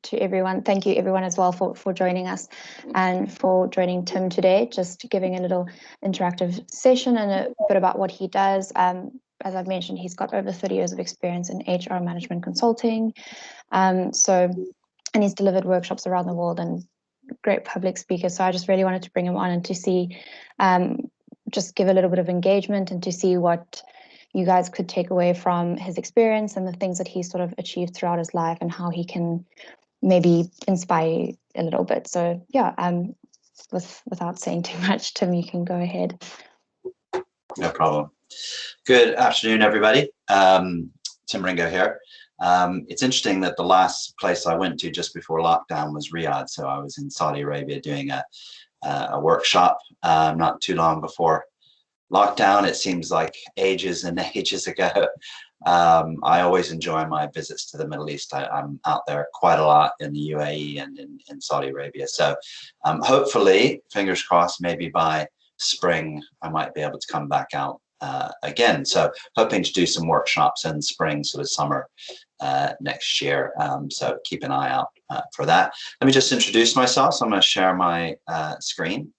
to everyone. Thank you everyone as well for joining us and for joining Tim today, just giving a little interactive session and a bit about what he does. As I've mentioned, he's got over 30 years of experience in HR management consulting. And he's delivered workshops around the world and great public speaker. So I just really wanted to bring him on and to see, just give a little bit of engagement and to see what you guys could take away from his experience and the things that he's sort of achieved throughout his life and how he can maybe inspire you a little bit. So yeah, without saying too much, Tim, you can go ahead. No problem. Good afternoon, everybody. Tim Ringo here. It's interesting that the last place I went to just before lockdown was Riyadh. So I was in Saudi Arabia doing a workshop not too long before lockdown. It seems like ages and ages ago. I always enjoy my visits to the Middle East. I'm out there quite a lot in the UAE and in Saudi Arabia. So hopefully, fingers crossed, maybe by spring, I might be able to come back out again. So hoping to do some workshops in spring, sort of summer next year. So keep an eye out for that. Let me just introduce myself. So I'm going to share my screen.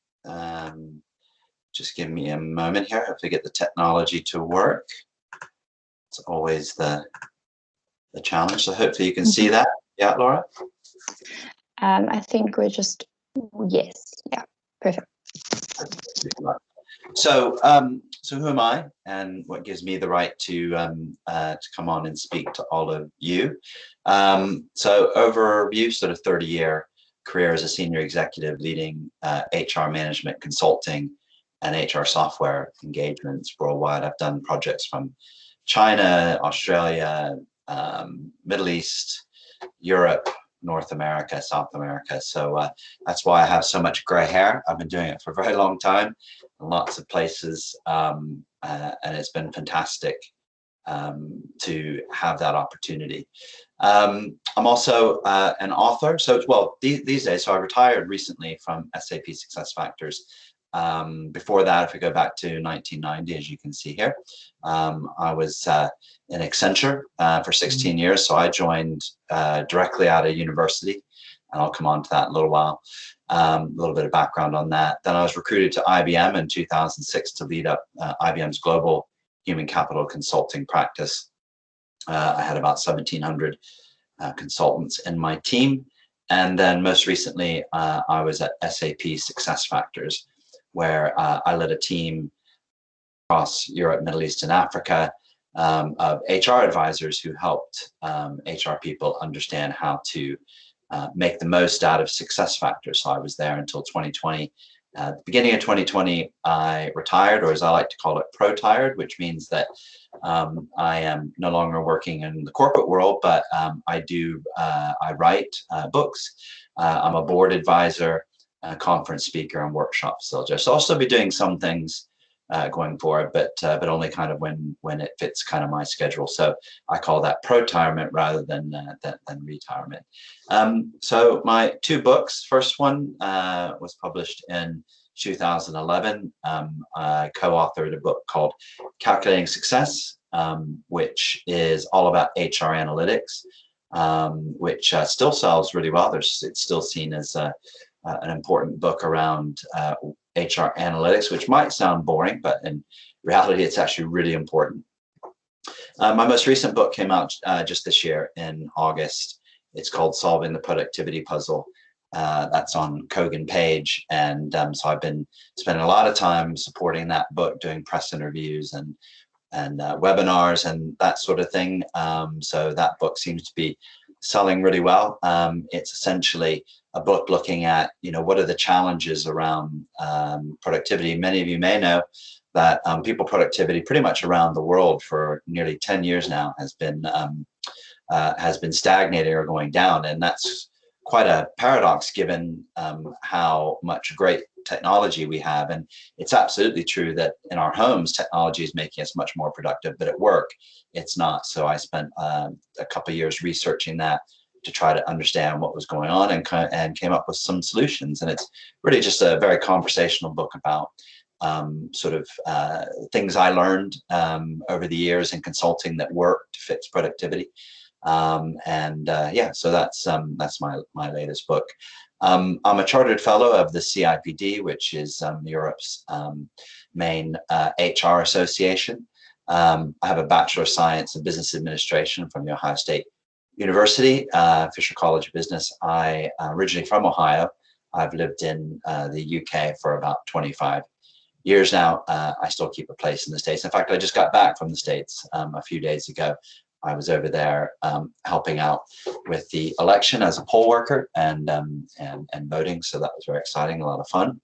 Just give me a moment here. Hopefully get the technology to work. It's always the challenge. So hopefully you can see that. Yeah, Laura? I think we're just, yes. Yeah, perfect. So, so who am I, and what gives me the right to come on and speak to all of you? So, overview, sort of 30-year career as a senior executive leading HR management consulting and HR software engagements worldwide. I've done projects from China, Australia, Middle East, Europe, North America, South America. So that's why I have so much gray hair. I've been doing it for a very long time in lots of places, and it's been fantastic to have that opportunity. I'm also an author. So, well, these days, so I retired recently from SAP SuccessFactors. Before that, if we go back to 1990, as you can see here, I was in Accenture for 16 years. So I joined directly out of university, and I'll come on to that in a little while. A little bit of background on that. Then I was recruited to IBM in 2006 to lead up IBM's global human capital consulting practice. I had about 1,700 consultants in my team. And then most recently, I was at SAP SuccessFactors, where I led a team across Europe, Middle East, and Africa of HR advisors who helped HR people understand how to make the most out of SuccessFactors. So I was there until 2020. At the beginning of 2020, I retired, or as I like to call it, pro-tired, which means that I am no longer working in the corporate world, but I write books. I'm a board advisor, a conference speaker, and workshop facilitator. So I'll still be doing some things going forward, but only kind of when it fits kind of my schedule. So I call that pro-tirement rather than retirement. So my two books. First one was published in 2011. I co-authored a book called Calculating Success, which is all about HR analytics, which still sells really well. It's still seen as an important book around HR analytics, which might sound boring, but in reality, it's actually really important. My most recent book came out just this year in August. It's called Solving the Productivity Puzzle. That's on Kogan Page. And so I've been spending a lot of time supporting that book, doing press interviews and webinars and that sort of thing. So that book seems to be selling really well. It's essentially a book looking at, what are the challenges around productivity. Many of you may know that people productivity pretty much around the world for nearly 10 years now has been stagnating or going down. And that's quite a paradox given how much great technology we have. And it's absolutely true that in our homes, technology is making us much more productive, but at work, it's not. So I spent a couple of years researching that to try to understand what was going on and came up with some solutions. And it's really just a very conversational book about things I learned over the years in consulting that work to fix productivity. Yeah, so that's my latest book. I'm a chartered fellow of the CIPD, which is Europe's main HR association. I have a Bachelor of Science in Business Administration from the Ohio State University, Fisher College of Business. I originally from Ohio. I've lived in the UK for about 25 years now. I still keep a place in the States. In fact, I just got back from the States a few days ago. I was over there helping out with the election as a poll worker and voting. So that was very exciting, a lot of fun.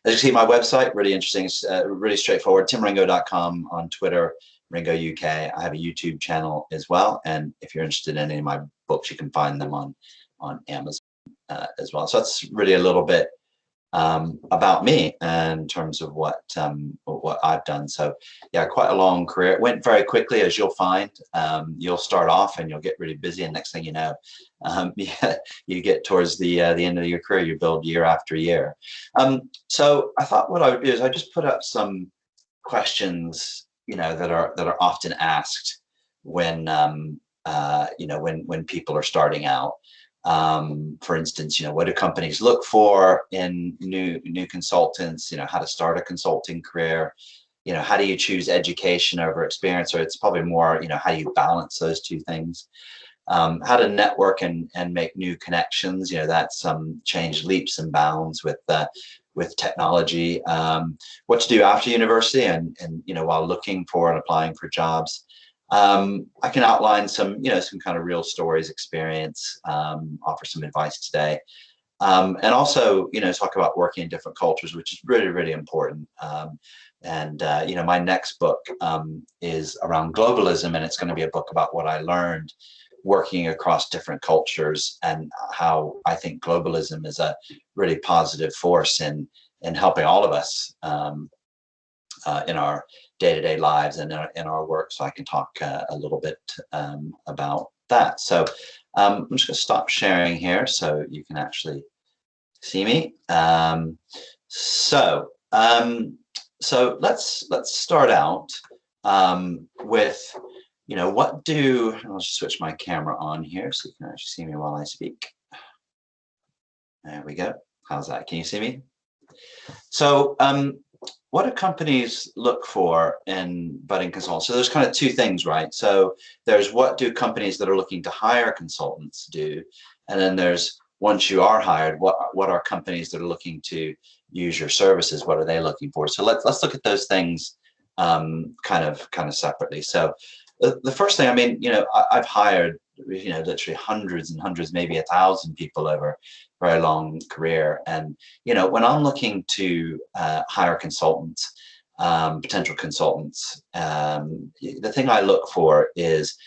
As you see, my website, really interesting, it's really straightforward, timringo.com, on Twitter, Ringo UK. I have a YouTube channel as well. And if you're interested in any of my books, you can find them on Amazon as well. So that's really a little bit about me in terms of what I've done. So yeah, quite a long career. It went very quickly, as you'll find. You'll start off and you'll get really busy, and next thing you know, yeah, you get towards the end of your career, you build year after year. So I thought what I would do is I just put up some questions, that are often asked when when people are starting out. For instance, what do companies look for in new consultants? How to start a consulting career? How do you choose education over experience? Or it's probably more, how do you balance those two things? How to network and make new connections? That's changed leaps and bounds with technology. What to do after university and while looking for and applying for jobs. I can outline some kind of real stories, experience, offer some advice today, and also, talk about working in different cultures, which is really, really important. My next book is around globalism, and it's going to be a book about what I learned working across different cultures and how I think globalism is a really positive force in helping all of us in our day-to-day lives and in our work. So I can talk a little bit about that. So I'm just going to stop sharing here so you can actually see me. So let's start out with what do. I'll just switch my camera on here so you can actually see me while I speak. There we go. How's that? Can you see me? So what do companies look for in budding consultants? So there's kind of two things, right? So there's what do companies that are looking to hire consultants do? And then there's, once you are hired, what are companies that are looking to use your services? What are they looking for? So let's look at those things kind of separately. So the first thing, I've hired, literally hundreds and hundreds, maybe 1,000 people over a very long career. And, when I'm looking to hire consultants, potential consultants, the thing I look for is,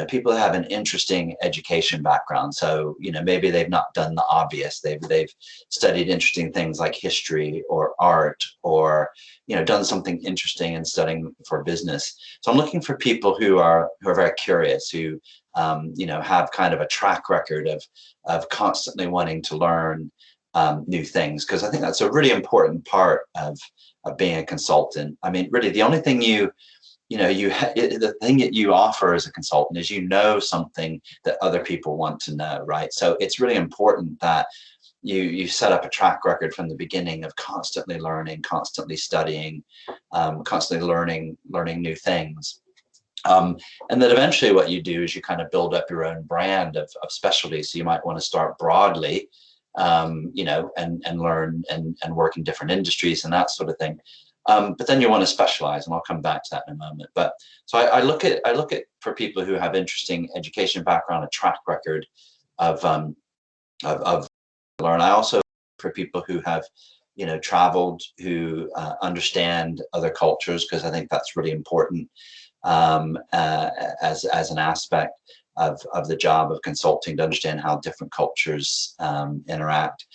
people that have an interesting education background. So, maybe they've not done the obvious. They've studied interesting things like history or art, or, done something interesting in studying for business. So I'm looking for people who are very curious, who, have kind of a track record of constantly wanting to learn new things, because I think that's a really important part of being a consultant. Really, the only thing the thing that you offer as a consultant is something that other people want to know, right? So it's really important that you set up a track record from the beginning of constantly learning, constantly studying, constantly learning new things. And then eventually what you do is you kind of build up your own brand of specialty. So you might want to start broadly, and learn and work in different industries and that sort of thing. But then you want to specialize, and I'll come back to that in a moment. But so I look at for people who have interesting education background, a track record of learn. I also for people who have traveled, who understand other cultures, because I think that's really important as an aspect of the job of consulting, to understand how different cultures interact.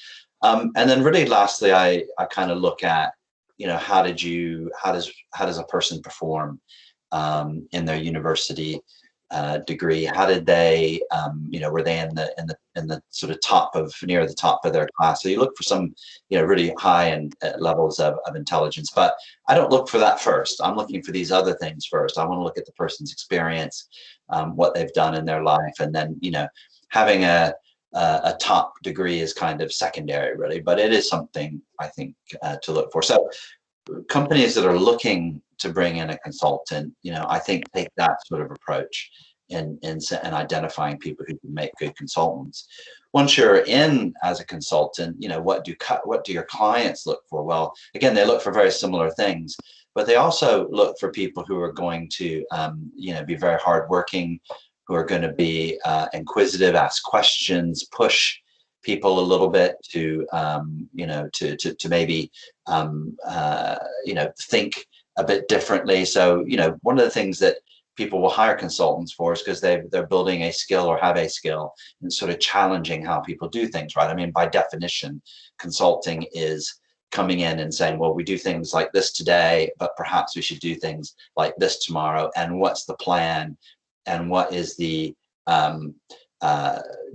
And then really lastly, I kind of look at how does a person perform in their university degree? How did they were they in the sort of near the top of their class? So you look for some really high and levels of intelligence, but I don't look for that first. I'm looking for these other things first. I want to look at the person's experience, what they've done in their life. And then, having a top degree is kind of secondary, really, but it is something I think to look for. So companies that are looking to bring in a consultant, I think take that sort of approach in identifying people who can make good consultants. Once you're in as a consultant, what do your clients look for? Well, again, they look for very similar things, but they also look for people who are going to, be very hardworking, who are going to be inquisitive, ask questions, push people a little bit to, to maybe, think a bit differently. So, one of the things that people will hire consultants for is because they're building a skill or have a skill and sort of challenging how people do things, right? I mean, by definition, consulting is coming in and saying, well, we do things like this today, but perhaps we should do things like this tomorrow. And what's the plan? And what is the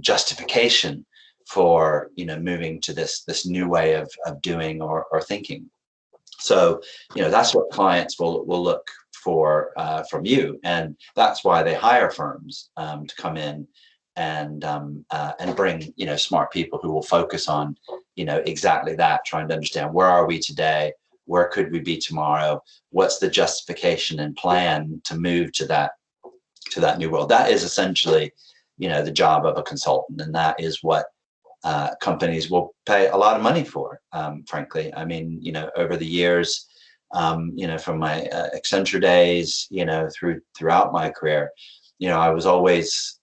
justification for moving to this new way of doing or thinking? So that's what clients will look for from you, and that's why they hire firms to come in and bring smart people who will focus on exactly that, trying to understand where are we today, where could we be tomorrow, what's the justification and plan to move to that new world. That is essentially the job of a consultant, and that is what companies will pay a lot of money for, frankly. I mean, over the years, from my Accenture days, throughout my career, I was always,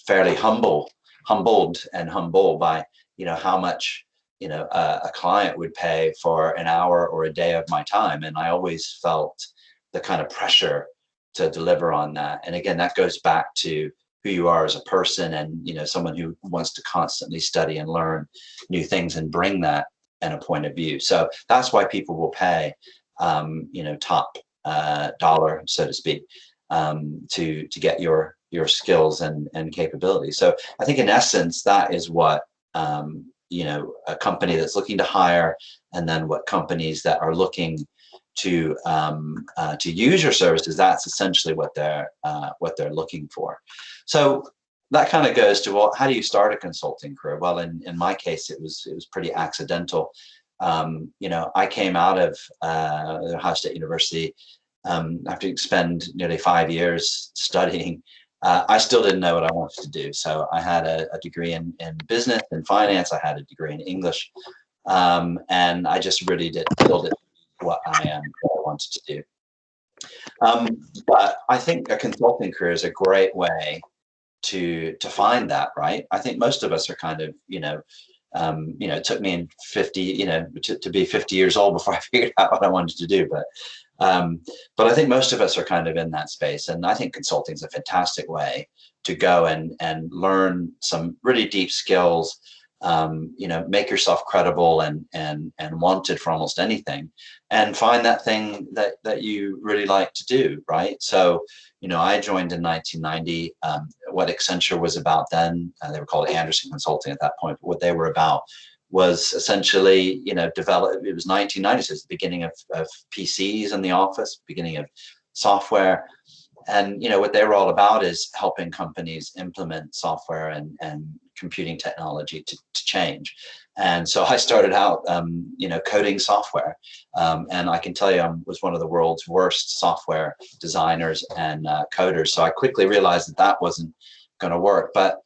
fairly humbled by, how much, a client would pay for an hour or a day of my time. And I always felt the kind of pressure to deliver on that. And again, that goes back to who you are as a person, and someone who wants to constantly study and learn new things and bring that and a point of view. So that's why people will pay top dollar, so to speak, to get your skills and capabilities. So I think in essence that is what a company that's looking to hire, and then what companies that are looking to use your services, that's essentially what they're looking for. So that kind of goes to, well, how do you start a consulting career? Well, in my case, it was pretty accidental. I came out of Ohio State University after spend nearly 5 years studying. I still didn't know what I wanted to do. So I had a degree in business and finance. I had a degree in English, and I just really did build it what I wanted to do. But I think a consulting career is a great way to find that, right? I think most of us are kind of, it took me 50, to be 50 years old before I figured out what I wanted to do. But I think most of us are kind of in that space. And I think consulting is a fantastic way to go and learn some really deep skills, make yourself credible and wanted for almost anything, and find that thing that you really like to do, right? So, I joined in 1990. What Accenture was about then, they were called Anderson Consulting at that point, but what they were about was essentially, develop. It was 1990s, so it's the beginning of PCs in the office, beginning of software. And, what they were all about is helping companies implement software and computing technology to change. And so I started out, coding software. And I can tell you, I was one of the world's worst software designers and coders. So I quickly realized that wasn't going to work. But,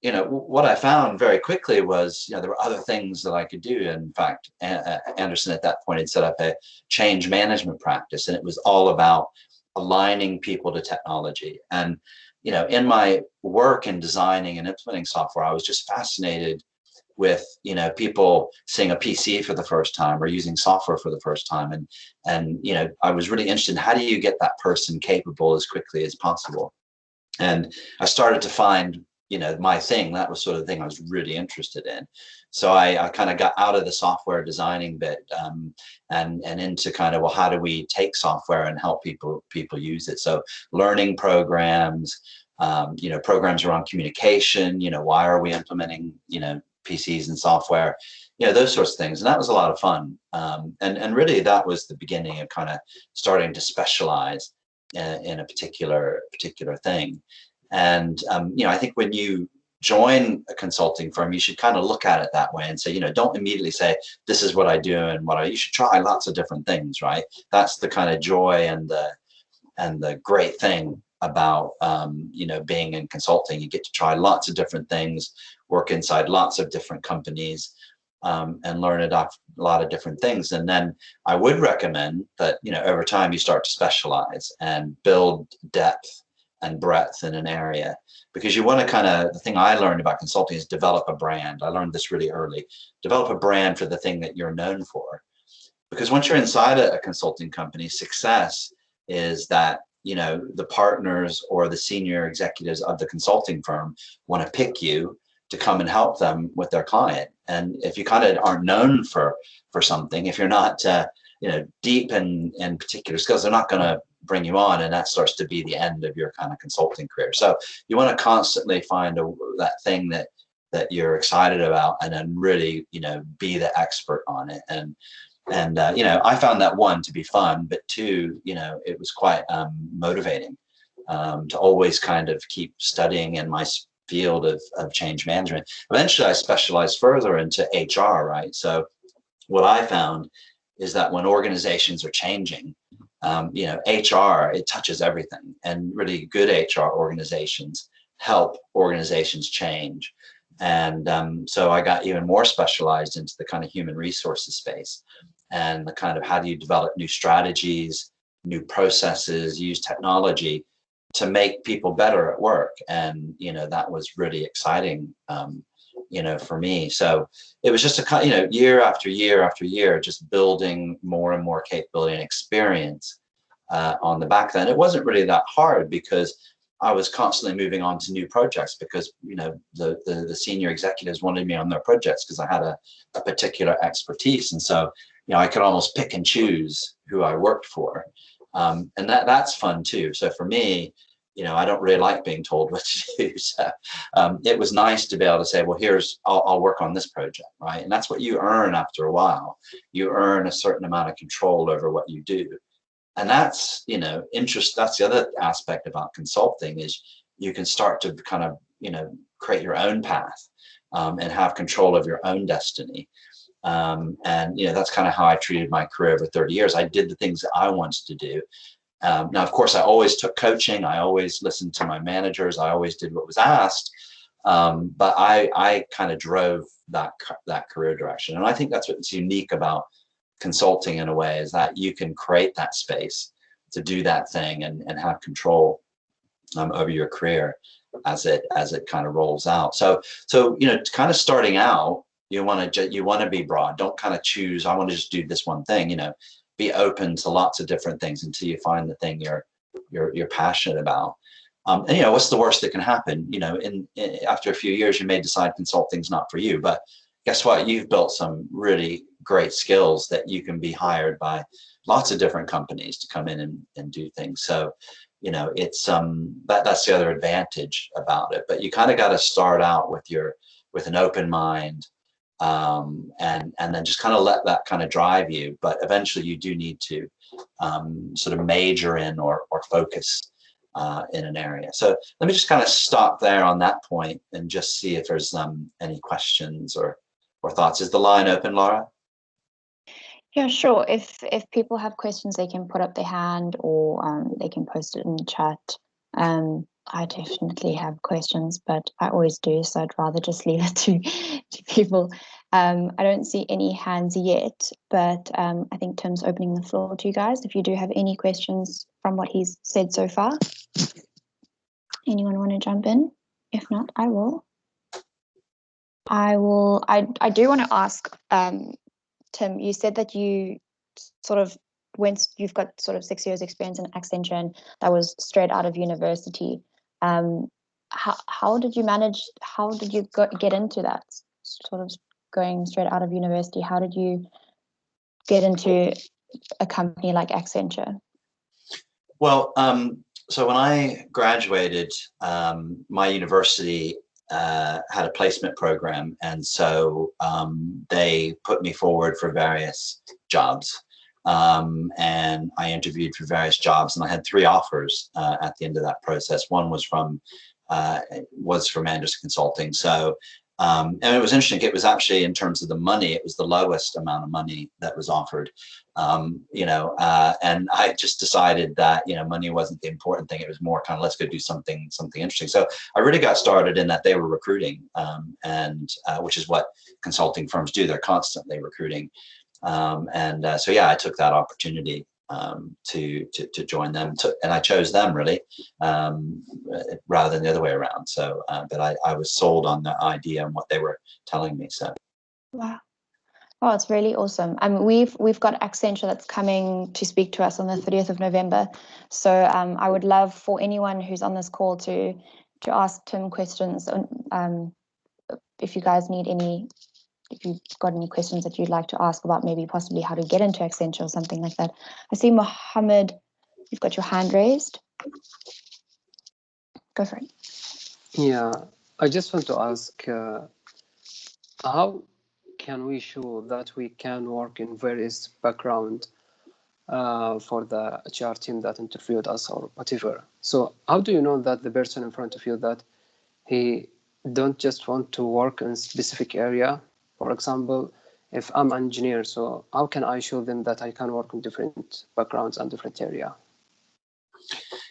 what I found very quickly was, there were other things that I could do. In fact, Anderson at that point had set up a change management practice, and it was all about aligning people to technology. And, in my work in designing and implementing software, I was just fascinated with, people seeing a PC for the first time or using software for the first time. And I was really interested in how do you get that person capable as quickly as possible. And I started to find, my thing. That was sort of the thing I was really interested in. So I kind of got out of the software designing bit and into kind of, well, how do we take software and help people use it? So learning programs, programs around communication, why are we implementing, PCs and software, those sorts of things. And that was a lot of fun. And really that was the beginning of kind of starting to specialize in a particular thing. And I think when you join a consulting firm, you should kind of look at it that way and say, don't immediately say, this is what I do and you should try lots of different things, right? That's the kind of joy and the great thing about being in consulting. You get to try lots of different things, work inside lots of different companies, and learn a lot of different things. And then I would recommend that over time you start to specialize and build depth and breadth in an area, because you want to the thing I learned about consulting is develop a brand. I learned this really early. Develop a brand for the thing that you're known for, because once you're inside a consulting company, success is that the partners or the senior executives of the consulting firm want to pick you to come and help them with their client. And if you kind of aren't known for something, if you're not deep in particular skills, they're not going to bring you on, and that starts to be the end of your kind of consulting career. So you want to constantly find that thing that you're excited about, and then really be the expert on it. And I found that, one, to be fun, but two, it was quite motivating to always kind of keep studying in my field of change management. Eventually I specialized further into HR, right? So what I found is that when organizations are changing, HR, it touches everything, and really good HR organizations help organizations change. And so I got even more specialized into the kind of human resources space, and the kind of how do you develop new strategies, new processes, use technology to make people better at work. And that was really exciting for me. So it was just a year after year after year, just building more and more capability and experience on the back then. It wasn't really that hard, because I was constantly moving on to new projects, because the senior executives wanted me on their projects because I had a particular expertise. And so I could almost pick and choose who I worked for, and that's fun too. So for me, I don't really like being told what to do. So it was nice to be able to say, well, I'll work on this project, right? And that's what you earn after a while. You earn a certain amount of control over what you do. And that's, that's the other aspect about consulting, is you can start to kind of, create your own path and have control of your own destiny. And, that's kind of how I treated my career over 30 years. I did the things that I wanted to do. Now, of course, I always took coaching. I always listened to my managers. I always did what was asked. But I kind of drove that career direction. And I think that's what's unique about consulting in a way, is that you can create that space to do that thing and have control over your career as it kind of rolls out. So kind of starting out, you want to be broad. Don't kind of choose, I want to just do this one thing. Be open to lots of different things until you find the thing you're passionate about. And what's the worst that can happen? After a few years, you may decide consulting's not for you, but guess what? You've built some really great skills that you can be hired by lots of different companies to come in and do things. So, it's that's the other advantage about it. But you kind of got to start out with an open mind, and then just kind of let that kind of drive you. But eventually you do need to sort of major in or focus in an area. So let me just kind of stop there on that point and just see if there's any questions or thoughts. Is the line open, Laura? Yeah, sure. If people have questions, they can put up their hand, or they can post it in the chat. I definitely have questions, but I always do, so I'd rather just leave it to people. I don't see any hands yet, but I think Tim's opening the floor to you guys. If you do have any questions from what he's said so far, anyone want to jump in? If not, I will. I do want to ask, Tim, you said that you sort of you've got sort of 6 years experience in Accenture, and that was straight out of university. How did you get into that, sort of going straight out of university? How did you get into a company like Accenture? Well, so when I graduated, my university had a placement program, and so they put me forward for various jobs, and I interviewed for various jobs, and I had 3 offers at the end of that process. One was from was from Anderson Consulting. So, and it was interesting. It was actually, in terms of the money, it was the lowest amount of money that was offered. And I just decided that, money wasn't the important thing. It was more kind of, let's go do something interesting. So I really got started in that they were recruiting, which is what consulting firms do. They're constantly recruiting. So yeah, I took that opportunity to join them, and I chose them really, rather than the other way around. So, but I was sold on the idea and what they were telling me. So, wow. Oh, it's really awesome. We've got Accenture that's coming to speak to us on the 30th of November. So I would love for anyone who's on this call to ask Tim questions. If you guys need any, if you've got any questions that you'd like to ask about maybe possibly how to get into Accenture or something like that. I see Mohammed, you've got your hand raised. Go for it. Yeah, I just want to ask, how can we show that we can work in various background for the HR team that interviewed us or whatever? So how do you know that the person in front of you, that he don't just want to work in a specific area? For example, if I'm an engineer, so how can I show them that I can work in different backgrounds and different area?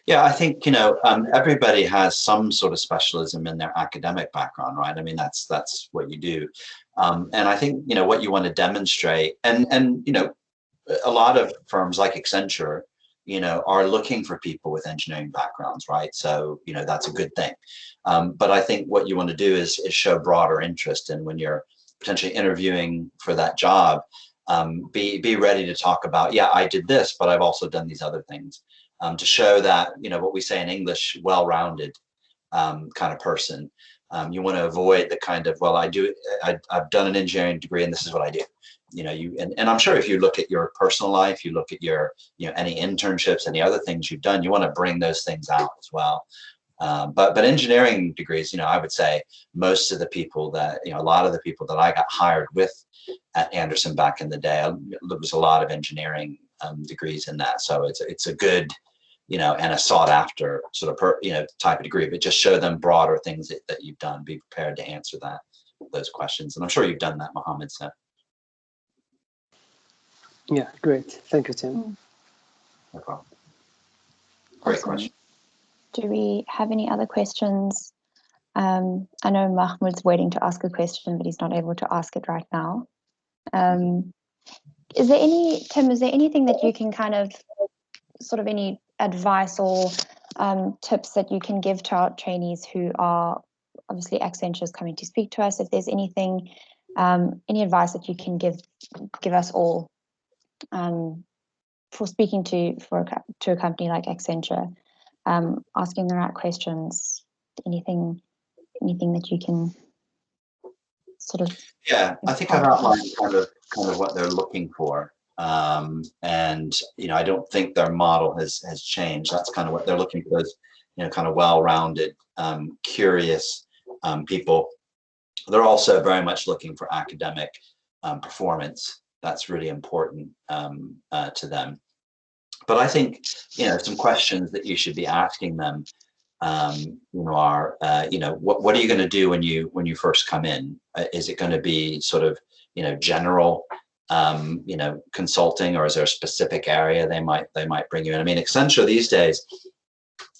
Yeah, I think, everybody has some sort of specialism in their academic background, right? I mean, that's what you do. And I think, what you want to demonstrate, and a lot of firms like Accenture, are looking for people with engineering backgrounds, right? So, that's a good thing. But I think what you want to do is show broader interest. And when you're potentially interviewing for that job, be ready to talk about, yeah, I did this, but I've also done these other things. To show that, what we say in English, well-rounded kind of person. You want to avoid the kind of, well, I've done an engineering degree and this is what I do. And I'm sure if you look at your personal life, you look at your, any internships, any other things you've done, you want to bring those things out as well. But engineering degrees, I would say most of the people that, a lot of the people that I got hired with at Anderson back in the day, there was a lot of engineering degrees in that. So it's a good, and a sought after sort of, type of degree, but just show them broader things that you've done. Be prepared to answer those questions. And I'm sure you've done that, Mohammed. So. Yeah, great. Thank you, Tim. No problem. Great Awesome. question. Do we have any other questions? I know Mahmoud's waiting to ask a question, but he's not able to ask it right now. Tim, is there anything that you can kind of, sort of any advice or tips that you can give to our trainees who are, obviously Accenture is coming to speak to us? If there's anything, any advice that you can give us all for speaking to a company like Accenture, asking the right questions, anything that you can sort of. Yeah, I think I've outlined kind of what they're looking for. And I don't think their model has changed. That's kind of what they're looking for, is kind of well-rounded, curious people. They're also very much looking for academic performance. That's really important to them. But I think some questions that you should be asking them are what are you going to do when you first come in? Is it going to be sort of general consulting, or is there a specific area they might bring you in? I mean, Accenture these days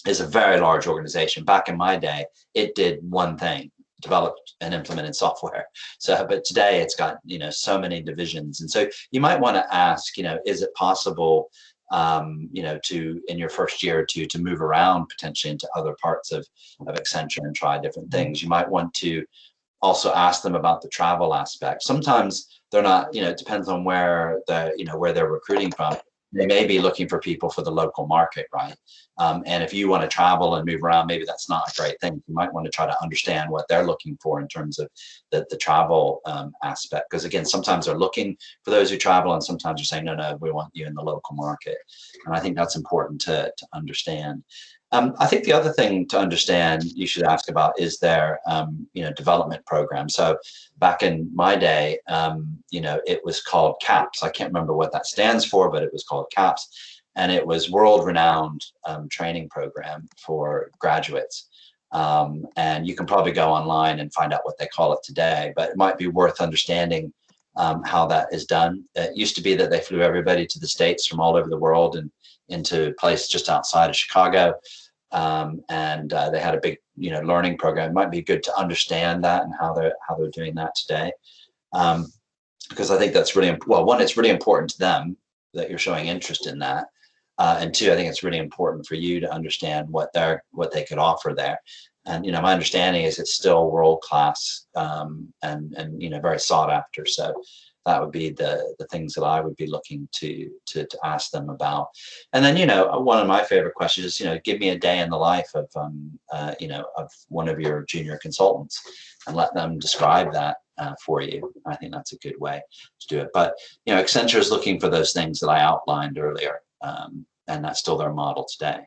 is a very large organization. Back in my day, it did one thing: developed and implemented software. So, but today it's got so many divisions, and so you might want to ask, is it possible, to in your first year or two to move around potentially into other parts of Accenture and try different things. You might want to also ask them about the travel aspect. Sometimes they're not, it depends on where they're recruiting from. They may be looking for people for the local market, right? And if you want to travel and move around, maybe that's not a great thing. You might want to try to understand what they're looking for in terms of the travel aspect. Because again, sometimes they're looking for those who travel, and sometimes they're saying, no, we want you in the local market. And I think that's important to understand. I think the other thing to understand you should ask about is their development program. So back in my day, it was called CAPS. I can't remember what that stands for, but it was called CAPS, and it was world-renowned training program for graduates. And you can probably go online and find out what they call it today, but it might be worth understanding how that is done. It used to be that they flew everybody to the States from all over the world and into a place just outside of Chicago. And they had a big, learning program. It might be good to understand that and how they're doing that today. Because I think that's really, well, one, it's really important to them that you're showing interest in that. And two, I think it's really important for you to understand what they could offer there. And, my understanding is it's still world-class, and very sought after. So that would be the things that I would be looking to ask them about. And then, one of my favorite questions is, give me a day in the life of, of one of your junior consultants, and let them describe that for you. I think that's a good way to do it. But, Accenture is looking for those things that I outlined earlier, and that's still their model today.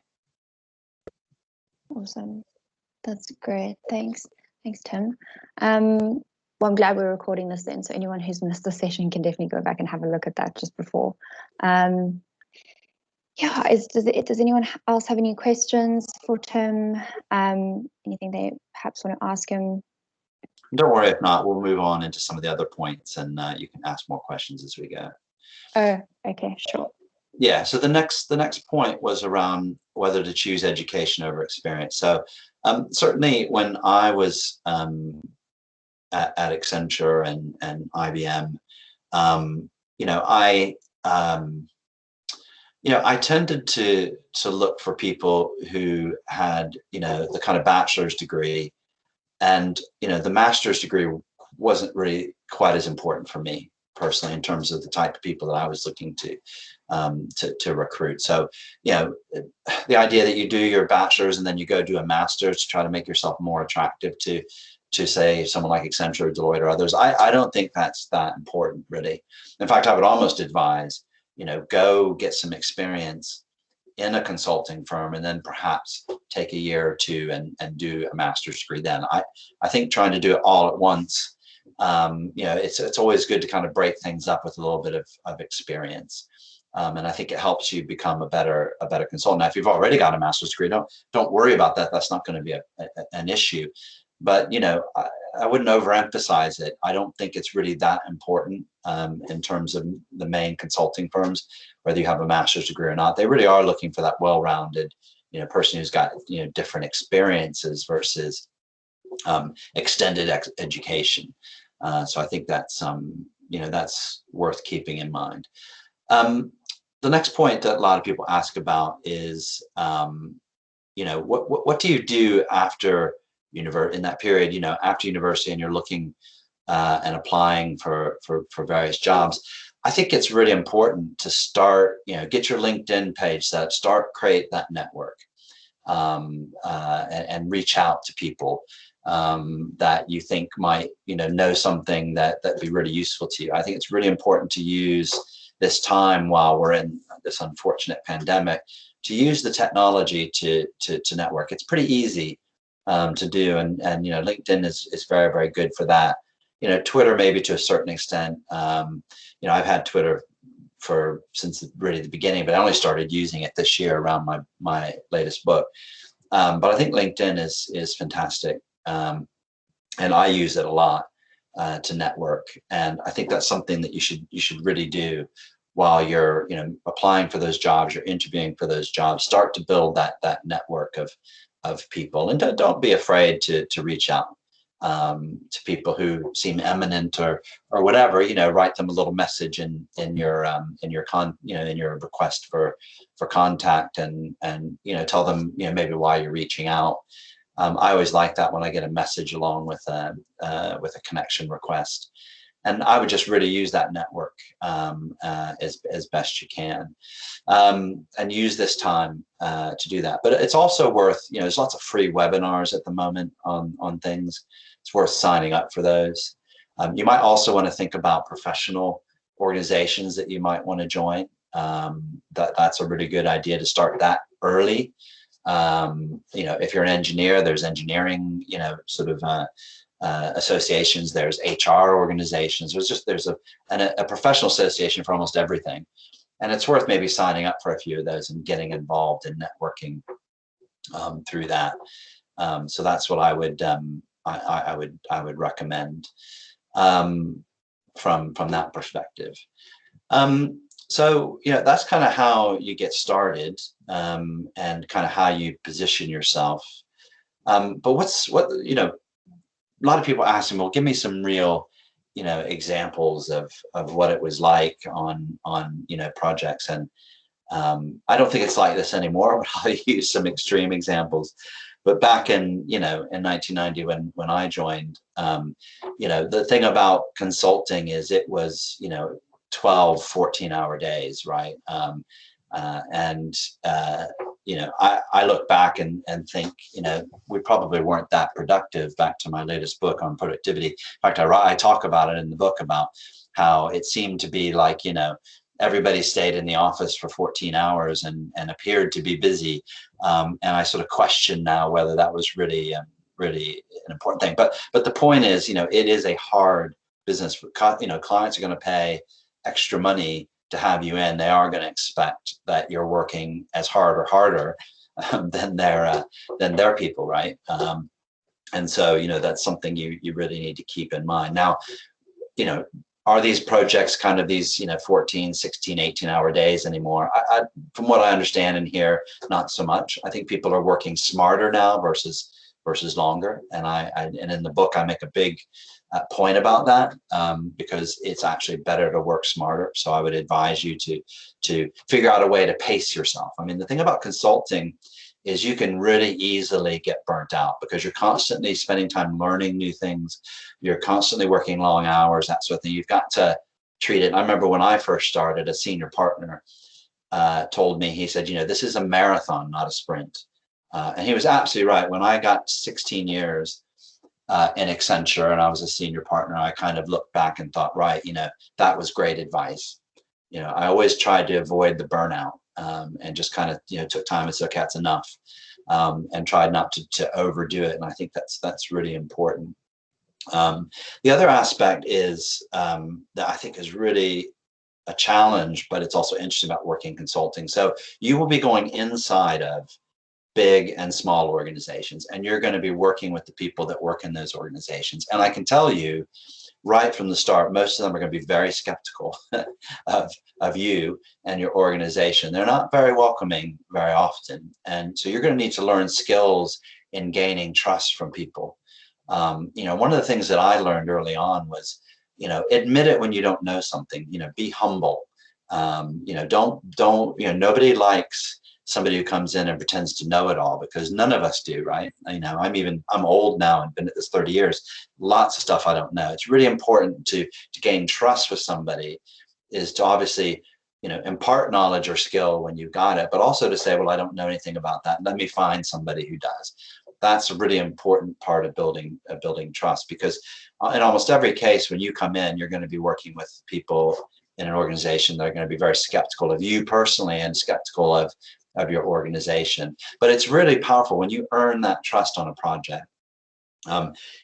Awesome. That's great. Thanks, Tim. Well, I'm glad we're recording this then, so anyone who's missed the session can definitely go back and have a look at that just before. Does anyone else have any questions for Tim? Anything they perhaps want to ask him? Don't worry, if not, we'll move on into some of the other points, and you can ask more questions as we go. Oh, okay, sure. Yeah, so the next point was around whether to choose education over experience. So certainly when I was at Accenture and IBM, I tended to look for people who had, the kind of bachelor's degree, and, the master's degree wasn't really quite as important for me personally in terms of the type of people that I was looking to recruit. So, the idea that you do your bachelor's and then you go do a master's to try to make yourself more attractive to say someone like Accenture or Deloitte or others, I don't think that's that important really. In fact, I would almost advise, go get some experience in a consulting firm and then perhaps take a year or two and do a master's degree then. I think trying to do it all at once, it's always good to kind of break things up with a little bit of experience. And I think it helps you become a better consultant. Now, if you've already got a master's degree, don't worry about that. That's not going to be an issue. But, I wouldn't overemphasize it. I don't think it's really that important in terms of the main consulting firms, whether you have a master's degree or not. They really are looking for that well-rounded, person who's got, different experiences versus extended education. So I think that's, that's worth keeping in mind. The next point that a lot of people ask about is, what do you do after in that period, after university, and you're looking and applying for various jobs? I think it's really important to start, get your LinkedIn page set up, create that network, and reach out to people that you think might, know something that'd be really useful to you. I think it's really important to use this time while we're in this unfortunate pandemic to use the technology to network. It's pretty easy to do, and LinkedIn is very, very good for that. Twitter maybe to a certain extent. I've had Twitter since really the beginning, but I only started using it this year around my latest book. But I think LinkedIn is fantastic, and I use it a lot to network. And I think that's something that you should really do while you're applying for those jobs, you're interviewing for those jobs. Start to build that network of people, and don't be afraid to reach out to people who seem eminent or whatever. Write them a little message in your request for contact, and tell them maybe why you're reaching out. I always like that when I get a message along with a connection request. And I would just really use that network as best you can, and use this time to do that. But it's also worth, there's lots of free webinars at the moment on things. It's worth signing up for those. You might also want to think about professional organizations that you might want to join. That's a really good idea to start that early. If you're an engineer, there's engineering, associations, there's HR organizations, there's a professional association for almost everything. And it's worth maybe signing up for a few of those and getting involved in networking through that. So that's what I would recommend from that perspective. So that's kind of how you get started, and kind of how you position yourself. But a lot of people ask me, well, give me some real examples of what it was like on projects. And I don't think it's like this anymore, but I'll use some extreme examples. But back in 1990, when I joined, the thing about consulting is it was 12, 14-hour days, right? I look back and think, we probably weren't that productive. Back to my latest book on productivity. In fact, I talk about it in the book about how it seemed to be like, everybody stayed in the office for 14 hours and appeared to be busy. And I sort of question now whether that was really an important thing. But the point is, it is a hard business. Clients are going to pay extra money to have you in. They are going to expect that you're working as hard or harder than their people, right? And so, that's something you really need to keep in mind. Now, are these projects kind of these 14, 16, 18-hour days anymore? From what I understand and hear, not so much. I think people are working smarter now versus longer. And in the book, I make a big point about that, because it's actually better to work smarter. So I would advise you to figure out a way to pace yourself. I mean, the thing about consulting is you can really easily get burnt out because you're constantly spending time learning new things. You're constantly working long hours, that sort of thing. You've got to treat it. I remember when I first started, a senior partner told me, he said, this is a marathon, not a sprint. And he was absolutely right. When I got 16 years in Accenture and I was a senior partner, I kind of looked back and thought, right, that was great advice. I always tried to avoid the burnout. And just kind of took time and said, okay, that's enough, and tried not to overdo it. And I think that's really important. The other aspect is that I think is really a challenge, but it's also interesting about working consulting. So you will be going inside of big and small organizations, and you're going to be working with the people that work in those organizations. And I can tell you right from the start, most of them are going to be very skeptical of you and your organization. They're not very welcoming very often. And so you're going to need to learn skills in gaining trust from people. One of the things that I learned early on was, admit it when you don't know something, be humble. Nobody likes somebody who comes in and pretends to know it all, because none of us do, right? I'm old now and been at this 30 years. Lots of stuff I don't know. It's really important to gain trust with somebody, is to obviously, impart knowledge or skill when you've got it, but also to say, well, I don't know anything about that. Let me find somebody who does. That's a really important part of building trust, because in almost every case, when you come in, you're going to be working with people in an organization that are going to be very skeptical of you personally and skeptical of your organization. But it's really powerful when you earn that trust on a project.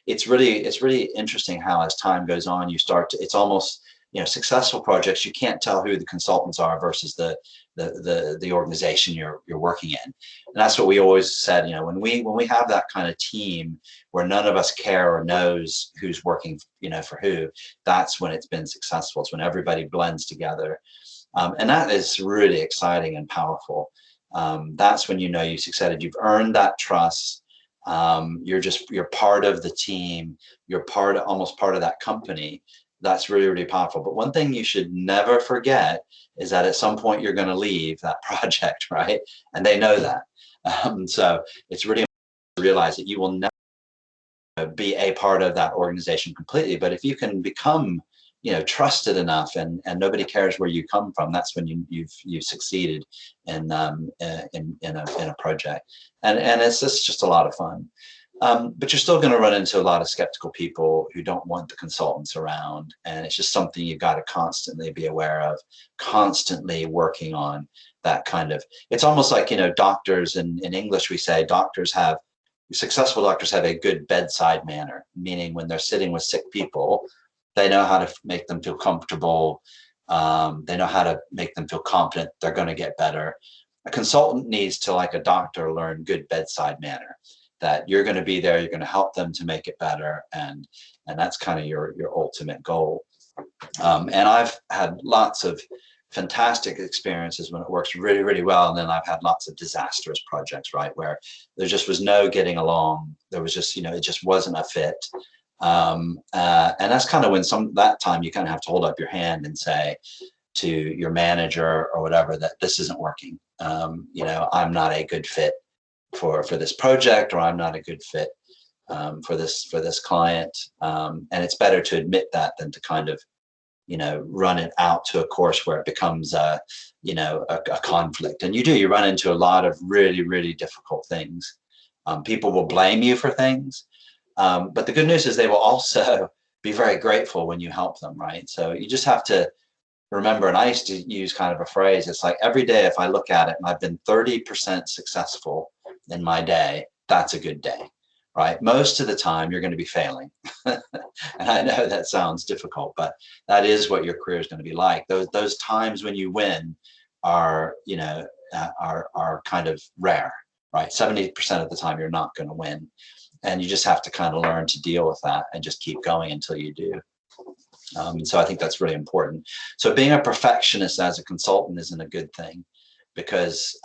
It's really interesting how, as time goes on, it's almost, successful projects, you can't tell who the consultants are versus the organization you're working in. And that's what we always said, when we have that kind of team where none of us care or knows who's working, for who, that's when it's been successful. It's when everybody blends together. And that is really exciting and powerful. That's when you succeeded. You've earned that trust. You're part of the team. You're almost part of that company. That's really, really powerful. But one thing you should never forget is that at some point you're going to leave that project, right? And they know that. So it's really important to realize that you will never be a part of that organization completely. But if you can become trusted enough, and nobody cares where you come from, that's when you've succeeded in a project, and it's just a lot of fun. But you're still going to run into a lot of skeptical people who don't want the consultants around, and it's just something you've got to constantly be aware of, constantly working on that kind of. It's almost like doctors in English, we say successful doctors have a good bedside manner, meaning when they're sitting with sick people, they know how to make them feel comfortable. They know how to make them feel confident they're going to get better. A consultant needs to, like a doctor, learn good bedside manner. that you're going to be there, you're going to help them to make it better, and that's kind of your ultimate goal. And I've had lots of fantastic experiences when it works really, really well, and then I've had lots of disastrous projects, right, where there just was no getting along. There was just, it just wasn't a fit. And that's kind of when that time you kind of have to hold up your hand and say to your manager or whatever that this isn't working. I'm not a good fit for this project, or I'm not a good fit for this client. And it's better to admit that than to kind of run it out to a course where it becomes a conflict. And you run into a lot of really, really difficult things. People will blame you for things. But the good news is they will also be very grateful when you help them, right? So you just have to remember, and I used to use kind of a phrase, it's like every day if I look at it and I've been 30% successful in my day, that's a good day, right? Most of the time you're going to be failing. And I know that sounds difficult, but that is what your career is going to be like. Those times when you win are kind of rare, right? 70% of the time you're not going to win. And you just have to kind of learn to deal with that and just keep going until you do. So I think that's really important. So being a perfectionist as a consultant isn't a good thing, because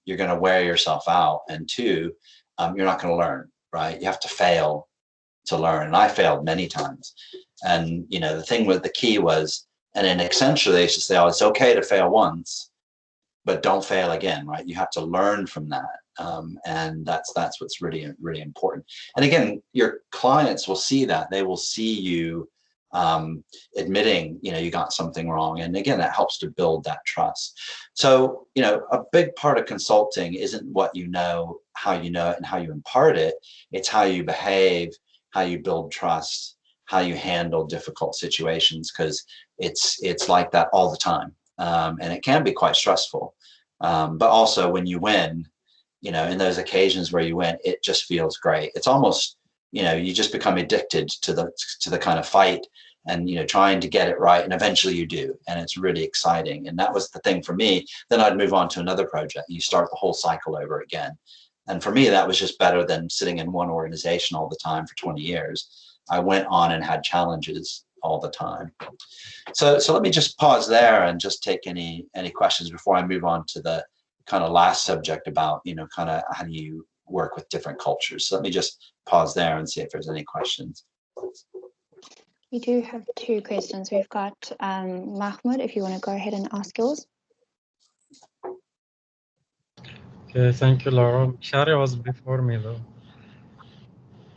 you're going to wear yourself out. And two, you're not going to learn, right? You have to fail to learn. And I failed many times. And, the key was, and in Accenture, they used to say, oh, it's okay to fail once, but don't fail again, right? You have to learn from that. And that's what's really, really important. And again, your clients will see that. They will see you admitting, you got something wrong. And again, that helps to build that trust. So, a big part of consulting isn't what you know, how you know it, and how you impart it. It's how you behave, how you build trust, how you handle difficult situations, because it's like that all the time. And it can be quite stressful. But also when you win, in those occasions where you win, it just feels great. It's almost, you just become addicted to the kind of fight and, trying to get it right. And eventually you do. And it's really exciting. And that was the thing for me. Then I'd move on to another project. You start the whole cycle over again. And for me, that was just better than sitting in one organization all the time for 20 years. I went on and had challenges all the time. So let me just pause there and just take any questions before I move on to the kind of last subject about, kind of how do you work with different cultures. So let me just pause there and see if there's any questions. We do have two questions. We've got Mahmoud, if you want to go ahead and ask yours. Okay, thank you, Laura. Shari was before me, though.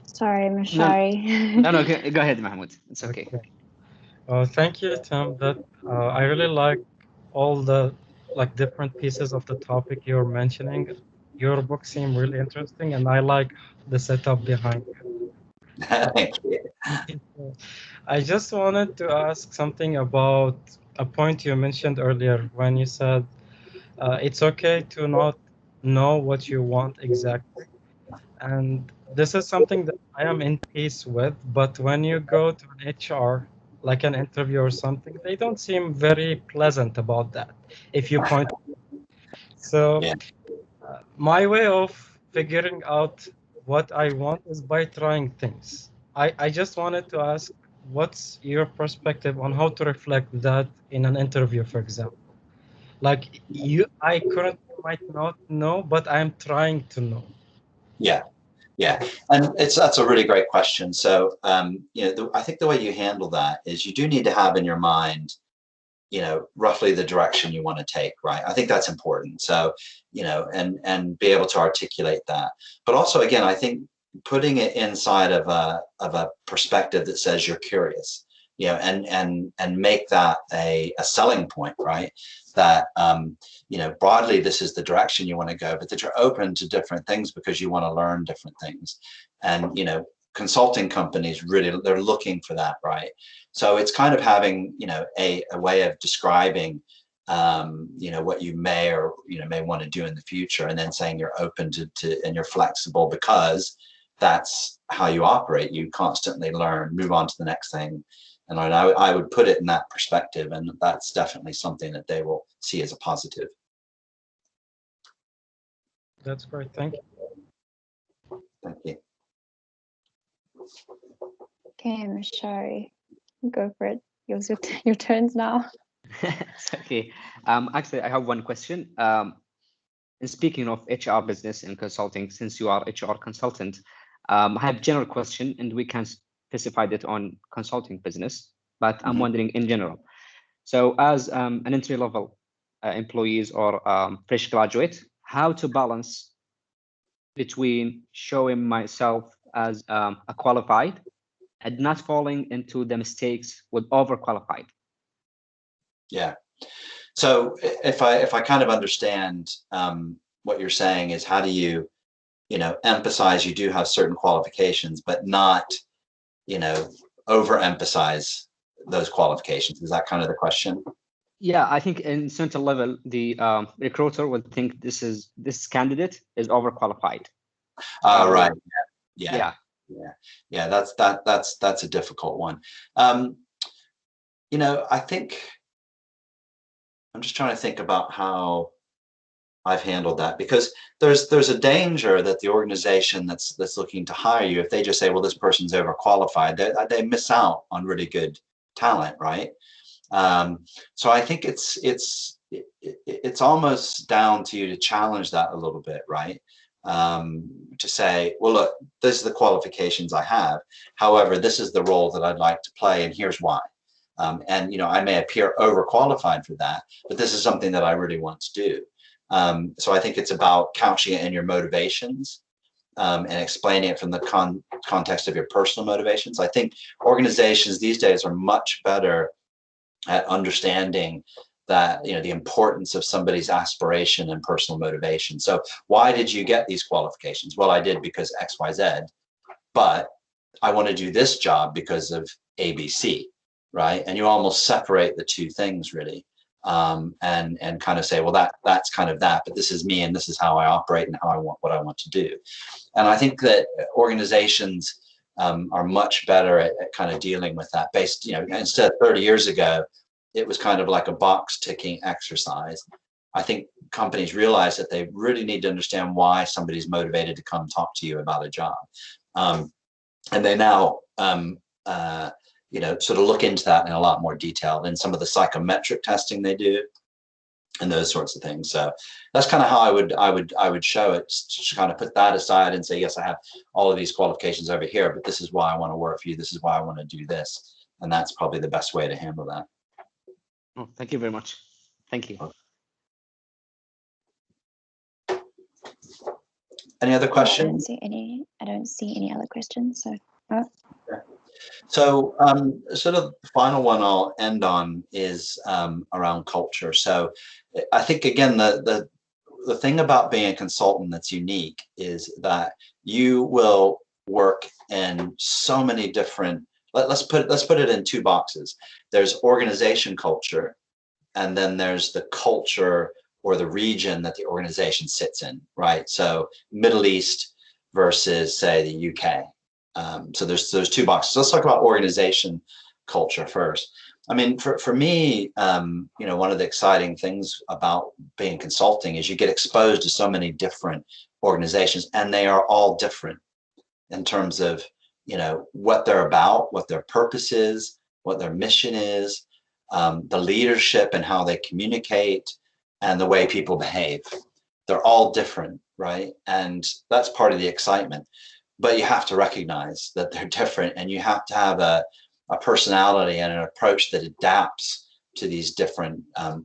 Sorry, Mashari. No, go ahead, Mahmoud. It's okay. Thank you, Tim. I really like all the different pieces of the topic you're mentioning. Your book seemed really interesting, and I like the setup behind it. Thank you. I just wanted to ask something about a point you mentioned earlier when you said it's okay to not know what you want exactly. And this is something that I am in peace with. But when you go to an HR, like an interview or something, they don't seem very pleasant about that. If you point, so Yeah. My way of figuring out what I want is by trying things. I just wanted to ask, what's your perspective on how to reflect that in an interview, for example? Like I currently might not know, but I'm trying to know. Yeah, and that's a really great question. So, I think the way you handle that is you do need to have in your mind, roughly the direction you want to take, right? I think that's important. So, and be able to articulate that. But also, again, I think putting it inside of a perspective that says you're curious, and make that a selling point, right? That broadly this is the direction you want to go, but that you're open to different things because you want to learn different things. And consulting companies really, they're looking for that, right? So it's kind of having a way of describing what you may or may want to do in the future, and then saying you're open to and you're flexible, because that's how you operate. You constantly learn, move on to the next thing. And I would put it in that perspective, and that's definitely something that they will see as a positive. That's great. Thank you. Thank you. Okay, Mashari, go for it. Your turns now. It's okay. Actually, I have one question. And speaking of HR business and consulting, since you are HR consultant, I have general question, and we can specify it on consulting business, but I'm wondering in general. So as an entry level employees or fresh graduate, how to balance between showing myself as a qualified and not falling into the mistakes with overqualified? Yeah. So if I kind of understand what you're saying is, how do you emphasize you do have certain qualifications, but not overemphasize those qualifications? Is that kind of the question? Yeah, I think in central level, the recruiter would think this candidate is overqualified. Right. Yeah. That's a difficult one. I think I'm just trying to think about how I've handled that, because there's a danger that the organization that's looking to hire you, if they just say, well, this person's overqualified, they miss out on really good talent, right? So I think it's almost down to you to challenge that a little bit, right? To say, well, look, this is the qualifications I have. However, this is the role that I'd like to play, and here's why. And I may appear overqualified for that, but this is something that I really want to do. So I think it's about couching it in your motivations and explaining it from the context of your personal motivations. I think organizations these days are much better at understanding that, the importance of somebody's aspiration and personal motivation. So why did you get these qualifications? Well, I did because X, Y, Z, but I want to do this job because of ABC, right? And you almost separate the two things, really. And kind of say, well, that's kind of that, but this is me, and this is how I operate and what I want to do. And I think that organizations are much better at kind of dealing with that. Based, instead of 30 years ago, it was kind of like a box ticking exercise. I think companies realize that they really need to understand why somebody's motivated to come talk to you about a job, and they now sort of look into that in a lot more detail in some of the psychometric testing they do and those sorts of things. So that's kind of how I would show it, to kind of put that aside and say, yes, I have all of these qualifications over here, but this is why I want to work for you. This is why I want to do this. And that's probably the best way to handle that. Oh, thank you very much. Thank you. Any other questions? I don't see any other questions. So. Okay. So sort of the final one I'll end on is around culture. So I think, again, the thing about being a consultant that's unique is that you will work in so many different, let's put it in two boxes. There's organization culture, and then there's the culture or the region that the organization sits in, right? So Middle East versus, say, the UK. So there's two boxes. Let's talk about organization culture first. I mean, for me, one of the exciting things about being consulting is you get exposed to so many different organizations, and they are all different in terms of, what they're about, what their purpose is, what their mission is, the leadership and how they communicate, and the way people behave. They're all different, right? And that's part of the excitement. But you have to recognize that they're different, and you have to have a personality and an approach that adapts to these different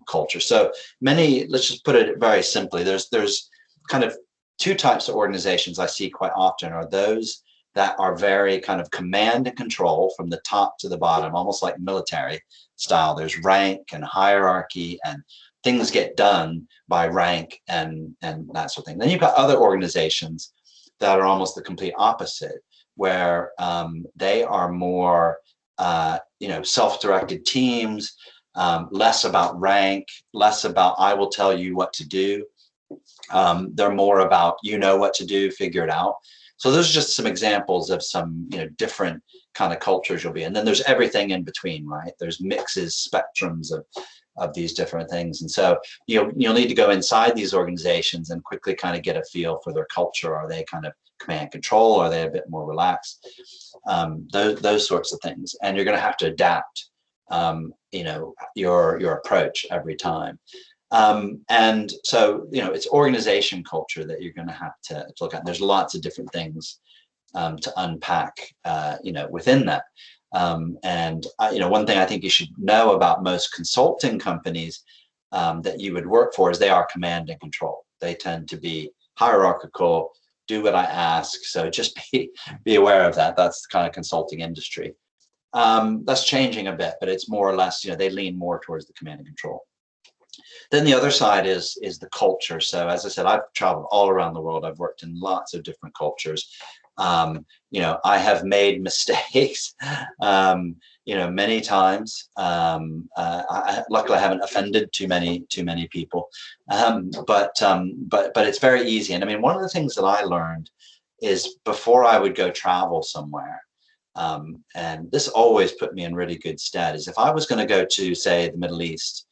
cultures. So let's just put it very simply, there's kind of two types of organizations I see quite often, are those that are very kind of command and control from the top to the bottom, almost like military style. There's rank and hierarchy, and things get done by rank and that sort of thing. Then you've got other organizations that are almost the complete opposite, where they are more, self-directed teams, less about rank, less about I will tell you what to do. They're more about, what to do, figure it out. So those are just some examples of some, different kind of cultures you'll be in. And then there's everything in between, right? There's mixes, spectrums these different things. And so you'll need to go inside these organizations and quickly kind of get a feel for their culture. Are they kind of command control? Are they a bit more relaxed? Those sorts of things. And you're going to have to adapt, your approach every time. And so, it's organization culture that you're going to have to look at. There's lots of different things to unpack, within that. And one thing I think you should know about most consulting companies that you would work for is they are command and control. They tend to be hierarchical, do what I ask. So just be aware of that. That's the kind of consulting industry. That's changing a bit, but it's more or less, they lean more towards the command and control. Then the other side is the culture. So as I said, I've traveled all around the world. I've worked in lots of different cultures. I have made mistakes, many times. Luckily, I haven't offended too many people. But it's very easy. And I mean, one of the things that I learned is before I would go travel somewhere, and this always put me in really good stead, is if I was going to go to, say, the Middle East,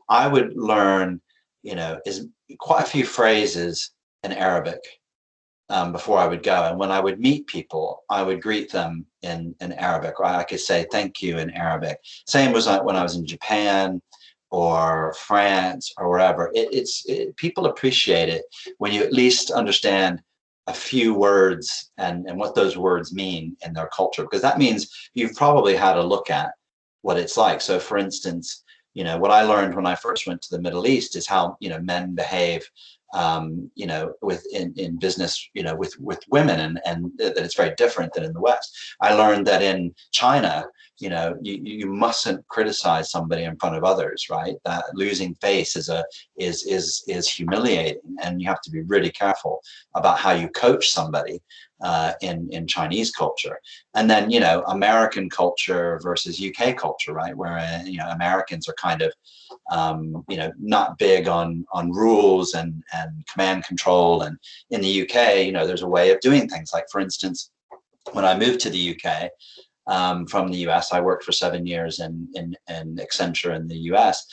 I would learn, is quite a few phrases in Arabic before I would go. And when I would meet people, I would greet them in Arabic, or I could say thank you in Arabic. Same was when I was in Japan or France or wherever. People appreciate it when you at least understand a few words and what those words mean in their culture, because that means you've probably had a look at what it's like. So for instance, what I learned when I first went to the Middle East is how, men behave, in business, with women, and that it's very different than in the West. I learned that in China, you mustn't criticize somebody in front of others, right? That losing face is humiliating, and you have to be really careful about how you coach somebody in Chinese culture. And then, American culture versus UK culture, right? Where, Americans are kind of, not big on rules and command control. And in the UK, there's a way of doing things. Like, for instance, when I moved to the UK from the US, I worked for 7 years in Accenture in the US.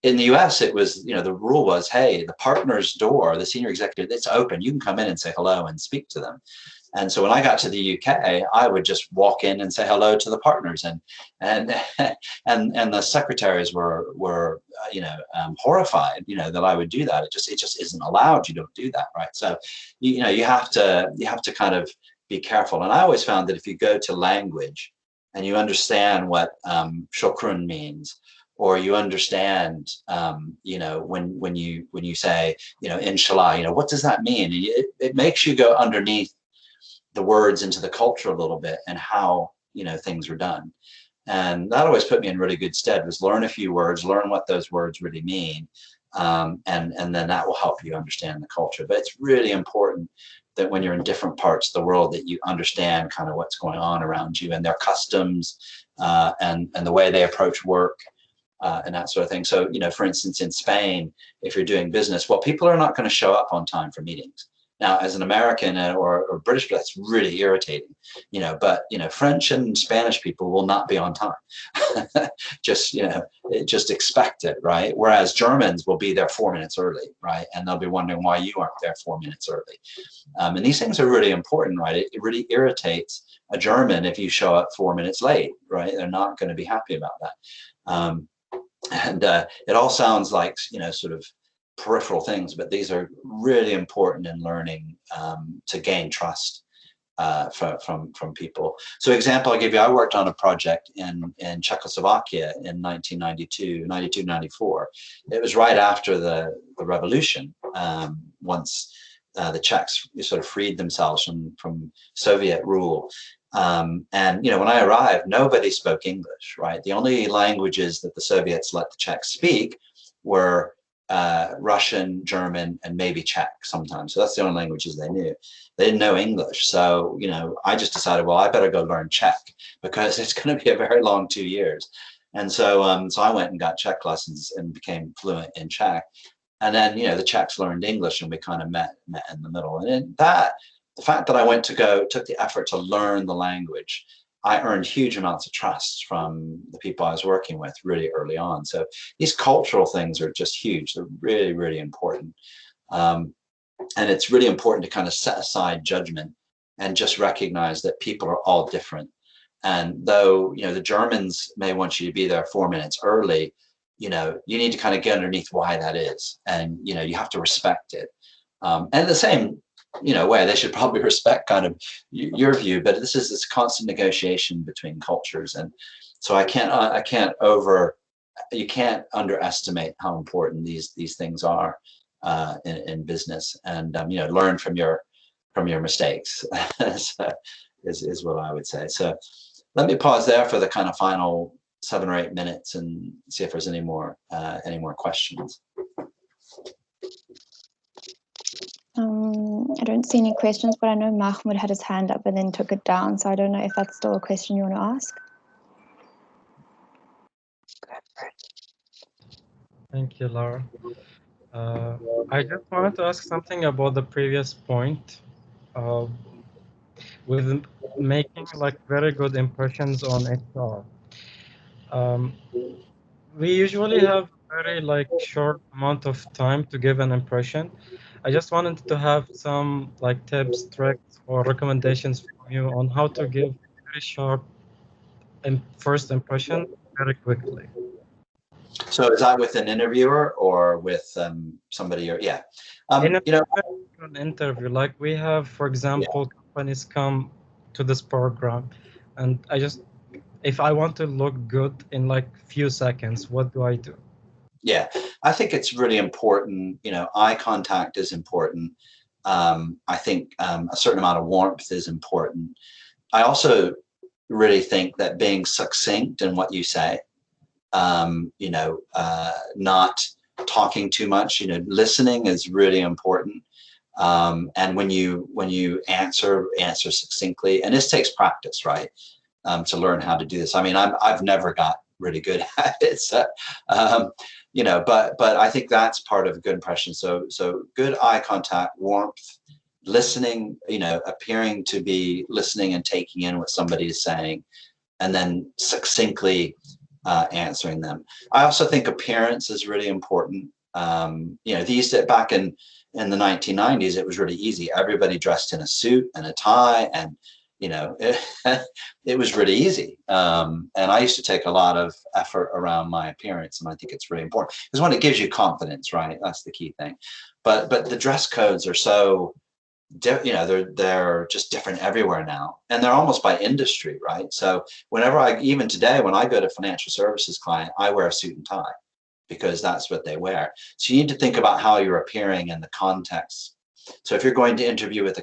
In the US, it was, the rule was, hey, the partner's door, the senior executive, it's open. You can come in and say hello and speak to them. And so when I got to the UK, I would just walk in and say hello to the partners, and the secretaries were horrified, that I would do that. It just isn't allowed. You don't do that, right? So you have to kind of be careful. And I always found that if you go to language and you understand what shokrun means, or you understand, when you say, inshallah, what does that mean? It makes you go underneath the words into the culture a little bit and how, things are done. And that always put me in really good stead, was learn a few words, learn what those words really mean. And then that will help you understand the culture. But it's really important that when you're in different parts of the world, that you understand kind of what's going on around you and their customs, and the way they approach work. And that sort of thing. So, for instance, in Spain, if you're doing business, well, people are not going to show up on time for meetings. Now, as an American or British, that's really irritating, but, French and Spanish people will not be on time. just expect it, right? Whereas Germans will be there 4 minutes early, right? And they'll be wondering why you aren't there 4 minutes early. And these things are really important, right? It really irritates a German if you show up 4 minutes late, right? They're not going to be happy about that. And it all sounds like, sort of peripheral things, but these are really important in learning to gain trust from people. So example I'll give you, I worked on a project in Czechoslovakia in 1992-94. It was right after the revolution, once the Czechs sort of freed themselves from Soviet rule. And, when I arrived, nobody spoke English, right? The only languages that the Soviets let the Czechs speak were Russian, German, and maybe Czech sometimes. So that's the only languages they knew. They didn't know English. So, I just decided, well, I better go learn Czech, because it's going to be a very long 2 years. And so, I went and got Czech lessons and became fluent in Czech. And then, the Czechs learned English, and we kind of met in the middle. And the fact that I took the effort to learn the language, I earned huge amounts of trust from the people I was working with really early on. So these cultural things are just huge. They're really, really important. And it's really important to kind of set aside judgment and just recognize that people are all different. And though, the Germans may want you to be there 4 minutes early, you need to kind of get underneath why that is. And, you have to respect it. And the same, way, they should probably respect kind of your view, but this is this constant negotiation between cultures. And so you can't underestimate how important these things are in business, and learn from your mistakes is what I would say. So let me pause there for the kind of final 7 or 8 minutes and see if there's any more questions. I don't see any questions, but I know Mahmoud had his hand up and then took it down, so I don't know if that's still a question you want to ask. Thank you, Laura. I just wanted to ask something about the previous point with making like very good impressions on HR. We usually have a very short amount of time to give an impression. I just wanted to have some tips, tricks, or recommendations from you on how to give very sharp first impression very quickly. So is that with an interviewer or with somebody? Or yeah, In an interview, like we have, for example, companies come to this program, and if I want to look good in few seconds, what do I do? Yeah, I think it's really important. Eye contact is important. I think a certain amount of warmth is important. I also really think that being succinct in what you say, not talking too much, listening is really important. And when you answer succinctly, and this takes practice, right? To learn how to do this. I mean, I've never got really good at it. So, but I think that's part of a good impression. So good eye contact, warmth, listening, appearing to be listening and taking in what somebody is saying, and then succinctly answering them. I also think appearance is really important. Back in the 1990s, it was really easy. Everybody dressed in a suit and a tie, and it was really easy. And I used to take a lot of effort around my appearance, and I think it's really important because when it gives you confidence, right? That's the key thing. But the dress codes are so, they're just different everywhere now, and they're almost by industry, right? So even today, when I go to financial services client, I wear a suit and tie because that's what they wear. So you need to think about how you're appearing in the context. So if you're going to interview with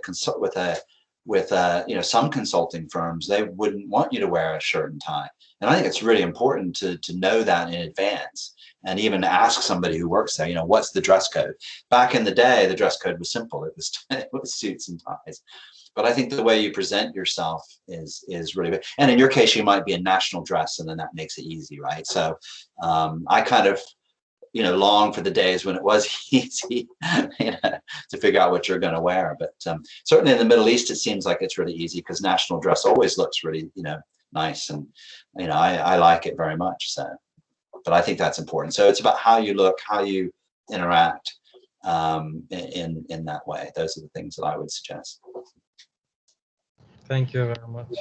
some consulting firms, they wouldn't want you to wear a shirt and tie. And I think it's really important to know that in advance and even ask somebody who works there, what's the dress code? Back in the day, the dress code was simple. It was suits and ties. But I think the way you present yourself is really good. And in your case, you might be a national dress, and then that makes it easy, right? So I kind of long for the days when it was easy, to figure out what you're going to wear. But certainly in the Middle East, it seems like it's really easy because national dress always looks really, nice, and I like it very much. So, but I think that's important. So it's about how you look, how you interact in that way. Those are the things that I would suggest. Thank you very much.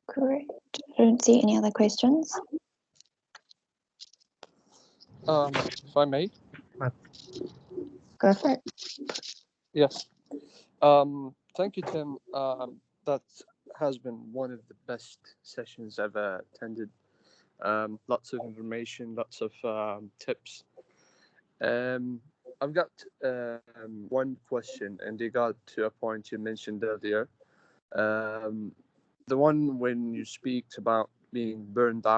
Great. I don't see any other questions. If I may? Go for it. Yes. Thank you, Tim. That has been one of the best sessions I've attended. Lots of information, lots of tips. I've got one question in regard to a point you mentioned earlier. The one when you speak about being burned out